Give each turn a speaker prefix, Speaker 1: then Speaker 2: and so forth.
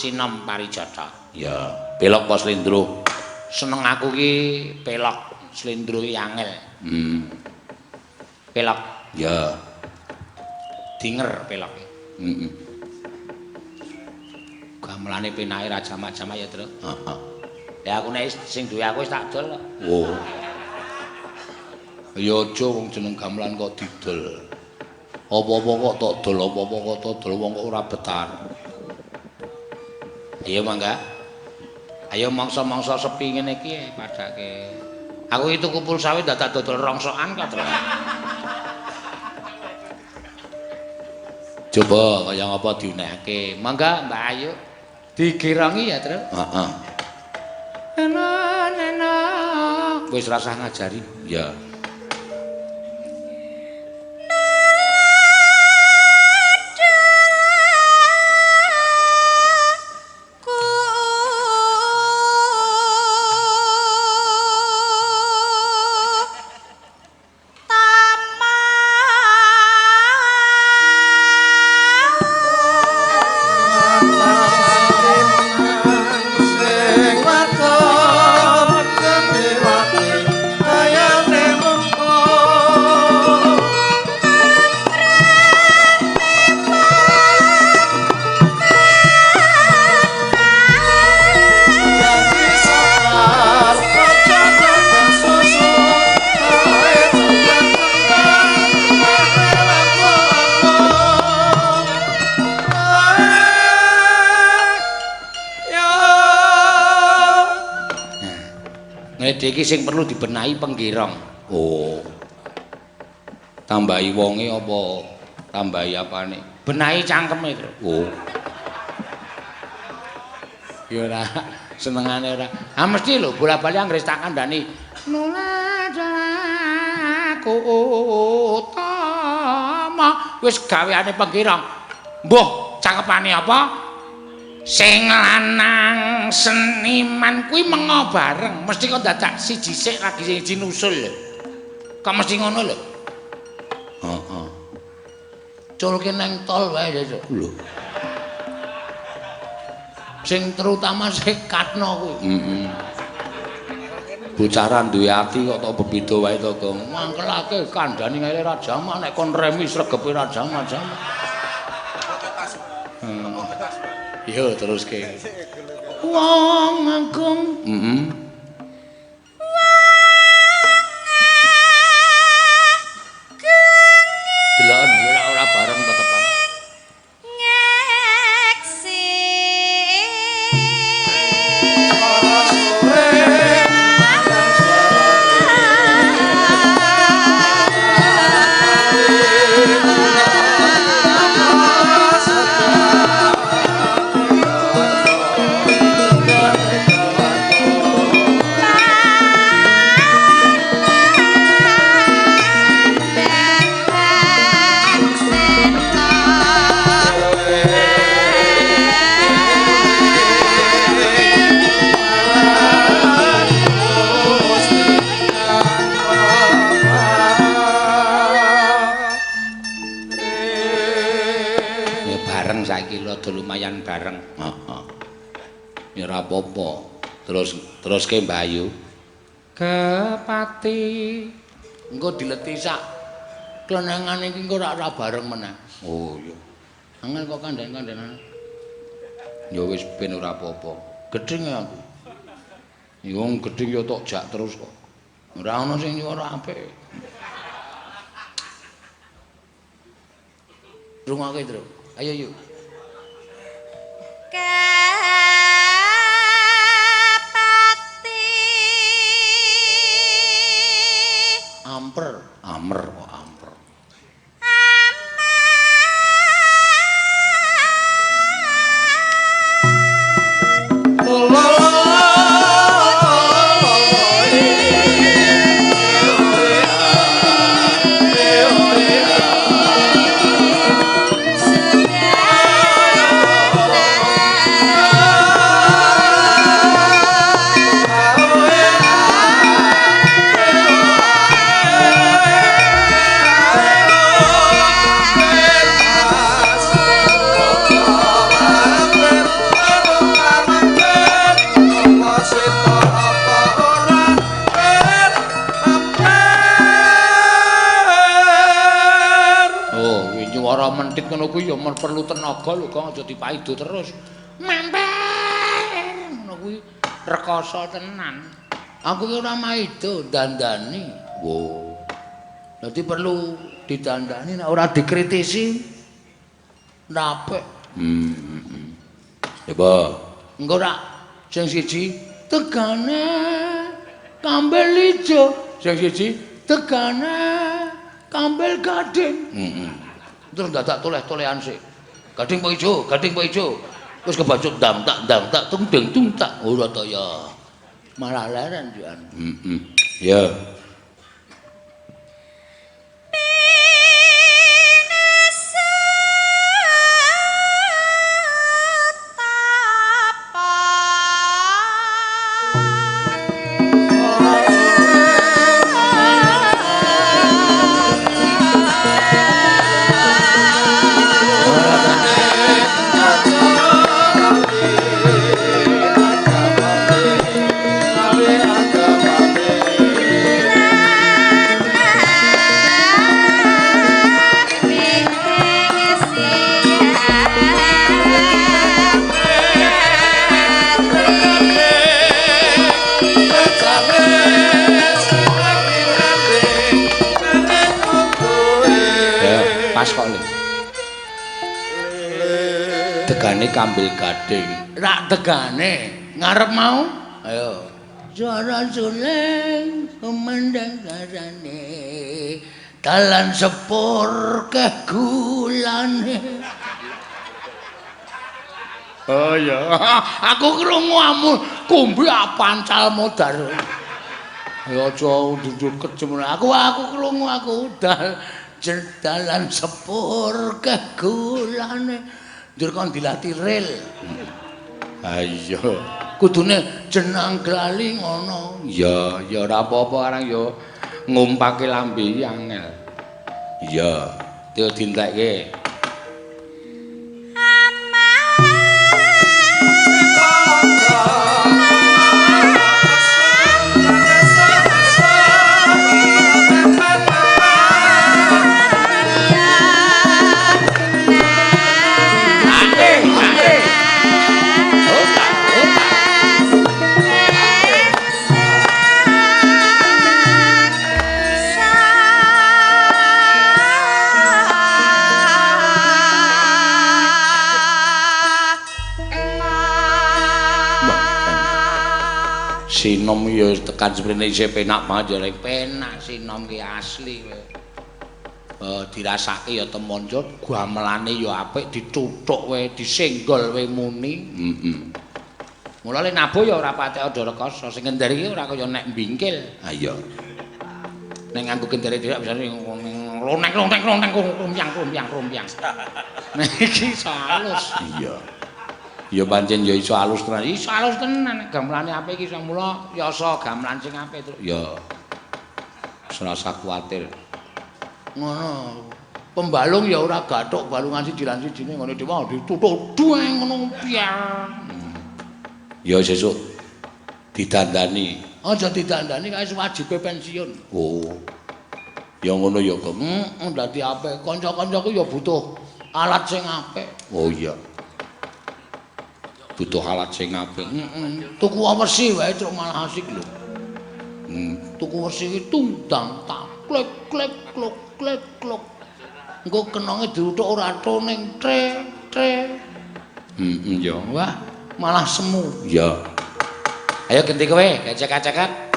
Speaker 1: Sinom Parijata.
Speaker 2: Ya, pelok apa slendro?
Speaker 1: Seneng aku ki pelok, slendro ki angel. Pelok.
Speaker 2: Ya.
Speaker 1: Dinger pelok.
Speaker 2: Heeh.
Speaker 1: Gamelane penake ra jamak-jamak ya, Tru.
Speaker 2: Heeh.
Speaker 1: Ya aku nek sing duwe aku wis tak dol.
Speaker 2: Oh. Ya aja wong jeneng gamelan kok didol. Apa-apa kok tok dol, apa-apa kok tok dol wong kok ora betar.
Speaker 1: Ayo mangga. Ayo mangsa-mangsa sepi ngene iki padake. Aku itu kumpul sawit dadak dodol rongsokan kok, Tru.
Speaker 2: Coba kaya ngapa diunehke.
Speaker 1: Mangga Mbak Ayu. Digirangi ya, Tru.
Speaker 2: Heeh.
Speaker 1: Nena. Wis rasah ngajari.
Speaker 2: Ya.
Speaker 1: Iki sing perlu dibenahi penggirong.
Speaker 2: Oh. Tambahi wonge apa tambahi apane?
Speaker 1: Benahi cangkeme, Tru.
Speaker 2: Oh.
Speaker 1: Ya ora senengane ora. Ah mesti lho bola-bali anggere tak kandhani. Nulajalaku utama. Wis gaweane penggirong. Mbuh cangkepane apa? Sing lanang seniman kuwi mengo bareng, mesti kok dadak siji sik lagi siji nusul lho. Kok mesti ngono lho.
Speaker 2: Heeh.
Speaker 1: Culke nang tol wae sesuk.
Speaker 2: Lho.
Speaker 1: Sing terutama sekatno kuwi.
Speaker 2: Heeh. Bocah duwe ati kok tok bebeda wae to, Gong.
Speaker 1: Mangkelake kandhani ngene ra jamak nek kon remi sregepe ra jamak-jamak. Yo teruske. Wong agung.
Speaker 2: Heeh.
Speaker 1: Deloken ora bareng tetepan.
Speaker 3: Ngeksi.
Speaker 1: lumayan bareng.
Speaker 2: Heeh. Ya ora apa-apa. Teruske Mbah Ayu.
Speaker 1: Kepati engko dileti sak klenengan iki engko ora bareng meneh.
Speaker 2: Oh iya.
Speaker 1: Angel kok kandhen-kandhenan.
Speaker 2: Ya wis ben ora apa-apa.
Speaker 1: Gedhing ya aku.
Speaker 2: Ya wong gedhing ya tok jak terus kok.
Speaker 1: Ora ana sing nyuara apik. Rungokke, Tru. Ayo yuk. Amper,
Speaker 2: amer kok amper.
Speaker 3: Sudah
Speaker 1: men perlu tenaga lho kok aja dipaido terus. Member ngono kuwi rekoso tenan. Aku ki ora maido dandani.
Speaker 2: Wo.
Speaker 1: Dadi perlu didandani nek ora dikritisi ndapek.
Speaker 2: Coba.
Speaker 1: Engko ora sing siji tegane kambel ijo, sing siji tegane kambel gading. Terus dadak toleh-tolehan sik. Gading po ijo, gading po ijo. Wis kebacut ndang tak tung tak ora to ya. Malah leren jan.
Speaker 2: Ya. Tegane kambil gading.
Speaker 1: Rak tegane ngarep mau. Ayo. Suara suling memandang garane. Dalan sepur kegulane. Oh ya, aku krungu amun kumbi pancal modar. Ya aja duduk kejem. Aku krungu aku dalan sepur kegulane. Ndur kon dilatih rel.
Speaker 2: Ayo.
Speaker 1: Kudune jenang glali ngono.
Speaker 2: Ya, ya ora apa-apa arang ya ngumpake lambe angel. Ya,
Speaker 1: Tio dintekke.
Speaker 2: sinom ya tekan sprene isih penak banget ya
Speaker 1: Penak sinom ki asli kowe. Dirasake ya temonjo, gamelane ya apik, dicuthuk wae, disenggol wae muni. Mulane nabuh ya ora patek ada rekoso, sing ngender iki ora kaya nek mbingkil.
Speaker 2: Ha iya.
Speaker 1: Nek nganggo gendere dhewe bisa romyang. Nek iki iso halus.
Speaker 2: Iya. Ya pancen ya iso halus tenan.
Speaker 1: Iso halus tenan gamelane apik iki sing mula yasa gamelan sing apik terus.
Speaker 2: Ya. Ora usah kuwatir.
Speaker 1: Ngono. Pembalung ya ora gathuk balungan siji lan sijine ngono dhewe dituthuk dueng ngono pian.
Speaker 2: Ya sesuk didandani.
Speaker 1: Aja didandani kae wajibe pensiun.
Speaker 2: Oh. Ya ngono ya kok.
Speaker 1: Dadi apik. Kanca-kancaku ya butuh alat sing apik.
Speaker 2: Oh iya. Butuh alat sing apik.
Speaker 1: Tuku wesi wae truk malah asik lho. Tuku wesi iki tundang tak klek klek klok klek klok. Engko kenonge diuthuk ora ning tre.
Speaker 2: Ya.
Speaker 1: Wah, malah semu.
Speaker 2: Ya.
Speaker 1: Ayo ganti kowe, kecek-kecekan.